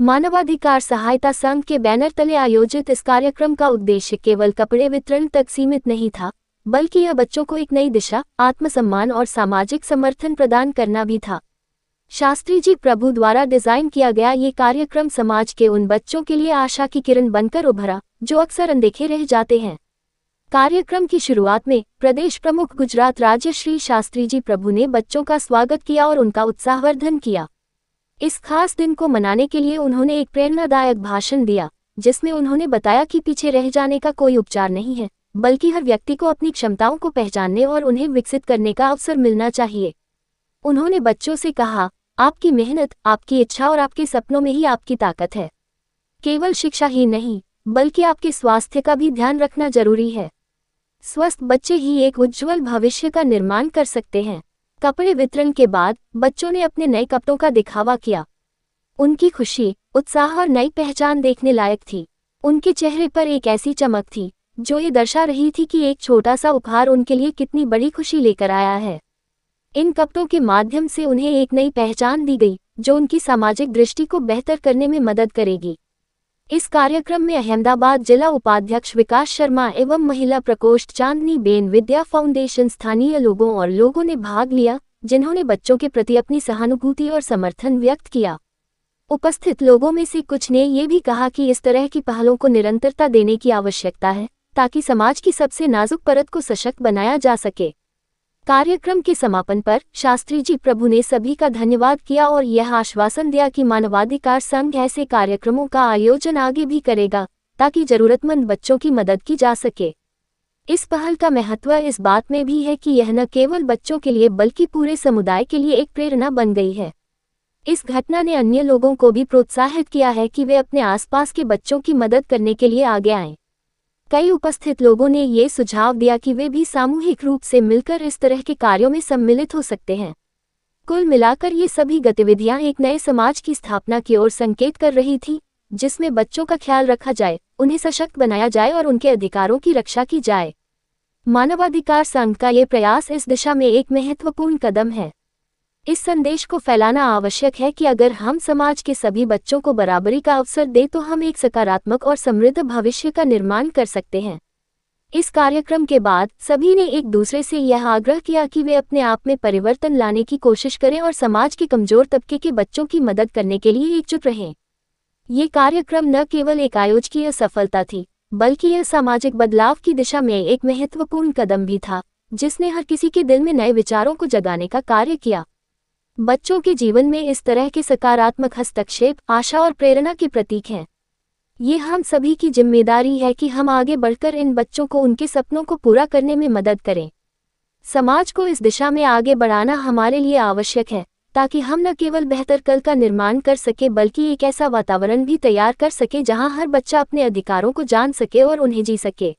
मानवाधिकार सहायता संघ के बैनर तले आयोजित इस कार्यक्रम का उद्देश्य केवल कपड़े वितरण तक सीमित नहीं था, बल्कि यह बच्चों को एक नई दिशा, आत्मसम्मान और सामाजिक समर्थन प्रदान करना भी था। शास्त्री जी प्रभु द्वारा डिजाइन किया गया ये कार्यक्रम समाज के उन बच्चों के लिए आशा की किरण बनकर उभरा, जो अक्सर अनदेखे रह जाते हैं। कार्यक्रम की शुरुआत में प्रदेश प्रमुख गुजरात राज्य श्री शास्त्री जी प्रभु ने बच्चों का स्वागत किया और उनका उत्साहवर्धन किया। इस खास दिन को मनाने के लिए उन्होंने एक प्रेरणादायक भाषण दिया, जिसमें उन्होंने बताया कि पीछे रह जाने का कोई उपचार नहीं है, बल्कि हर व्यक्ति को अपनी क्षमताओं को पहचानने और उन्हें विकसित करने का अवसर मिलना चाहिए। उन्होंने बच्चों से कहा, आपकी मेहनत, आपकी इच्छा और आपके सपनों में ही आपकी ताकत है। केवल शिक्षा ही नहीं, बल्कि आपके स्वास्थ्य का भी ध्यान रखना जरूरी है। स्वस्थ बच्चे ही एक उज्जवल भविष्य का निर्माण कर सकते हैं। कपड़े वितरण के बाद बच्चों ने अपने नए कपड़ों का दिखावा किया। उनकी खुशी, उत्साह और नई पहचान देखने लायक थी। उनके चेहरे पर एक ऐसी चमक थी जो ये दर्शा रही थी कि एक छोटा सा उपहार उनके लिए कितनी बड़ी खुशी लेकर आया है। इन कपड़ों के माध्यम से उन्हें एक नई पहचान दी गई, जो उनकी सामाजिक दृष्टि को बेहतर करने में मदद करेगी। इस कार्यक्रम में अहमदाबाद जिला उपाध्यक्ष विकास शर्मा एवं महिला प्रकोष्ठ चांदनी बेन विद्या फाउंडेशन स्थानीय लोगों और लोगों ने भाग लिया, जिन्होंने बच्चों के प्रति अपनी सहानुभूति और समर्थन व्यक्त किया। उपस्थित लोगों में से कुछ ने ये भी कहा कि इस तरह की पहलों को निरंतरता देने की आवश्यकता है, ताकि समाज की सबसे नाजुक परत को सशक्त बनाया जा सके। कार्यक्रम के समापन पर शास्त्री जी प्रभु ने सभी का धन्यवाद किया और यह आश्वासन दिया कि मानवाधिकार संघ ऐसे कार्यक्रमों का आयोजन आगे भी करेगा, ताकि जरूरतमंद बच्चों की मदद की जा सके। इस पहल का महत्व इस बात में भी है कि यह न केवल बच्चों के लिए बल्कि पूरे समुदाय के लिए एक प्रेरणा बन गई है। इस घटना ने अन्य लोगों को भी प्रोत्साहित किया है कि वे अपने आसपास के बच्चों की मदद करने के लिए आगे आएं। कई उपस्थित लोगों ने ये सुझाव दिया कि वे भी सामूहिक रूप से मिलकर इस तरह के कार्यों में सम्मिलित हो सकते हैं। कुल मिलाकर ये सभी गतिविधियां एक नए समाज की स्थापना की ओर संकेत कर रही थी, जिसमें बच्चों का ख्याल रखा जाए, उन्हें सशक्त बनाया जाए और उनके अधिकारों की रक्षा की जाए। मानवाधिकार संघ का ये प्रयास इस दिशा में एक महत्वपूर्ण कदम है। इस संदेश को फैलाना आवश्यक है कि अगर हम समाज के सभी बच्चों को बराबरी का अवसर दें तो हम एक सकारात्मक और समृद्ध भविष्य का निर्माण कर सकते हैं। इस कार्यक्रम के बाद सभी ने एक दूसरे से यह आग्रह किया कि वे अपने आप में परिवर्तन लाने की कोशिश करें और समाज के कमजोर तबके के बच्चों की मदद करने के लिए एकजुट रहें। ये कार्यक्रम न केवल एक आयोजकीय सफलता थी, बल्कि यह सामाजिक बदलाव की दिशा में एक महत्वपूर्ण कदम भी था, जिसने हर किसी के दिल में नए विचारों को जगाने का कार्य किया। बच्चों के जीवन में इस तरह के सकारात्मक हस्तक्षेप आशा और प्रेरणा के प्रतीक हैं। ये हम सभी की जिम्मेदारी है कि हम आगे बढ़कर इन बच्चों को उनके सपनों को पूरा करने में मदद करें। समाज को इस दिशा में आगे बढ़ाना हमारे लिए आवश्यक है, ताकि हम न केवल बेहतर कल का निर्माण कर सके बल्कि एक ऐसा वातावरण भी तैयार कर सके जहां हर बच्चा अपने अधिकारों को जान सके और उन्हें जी सके।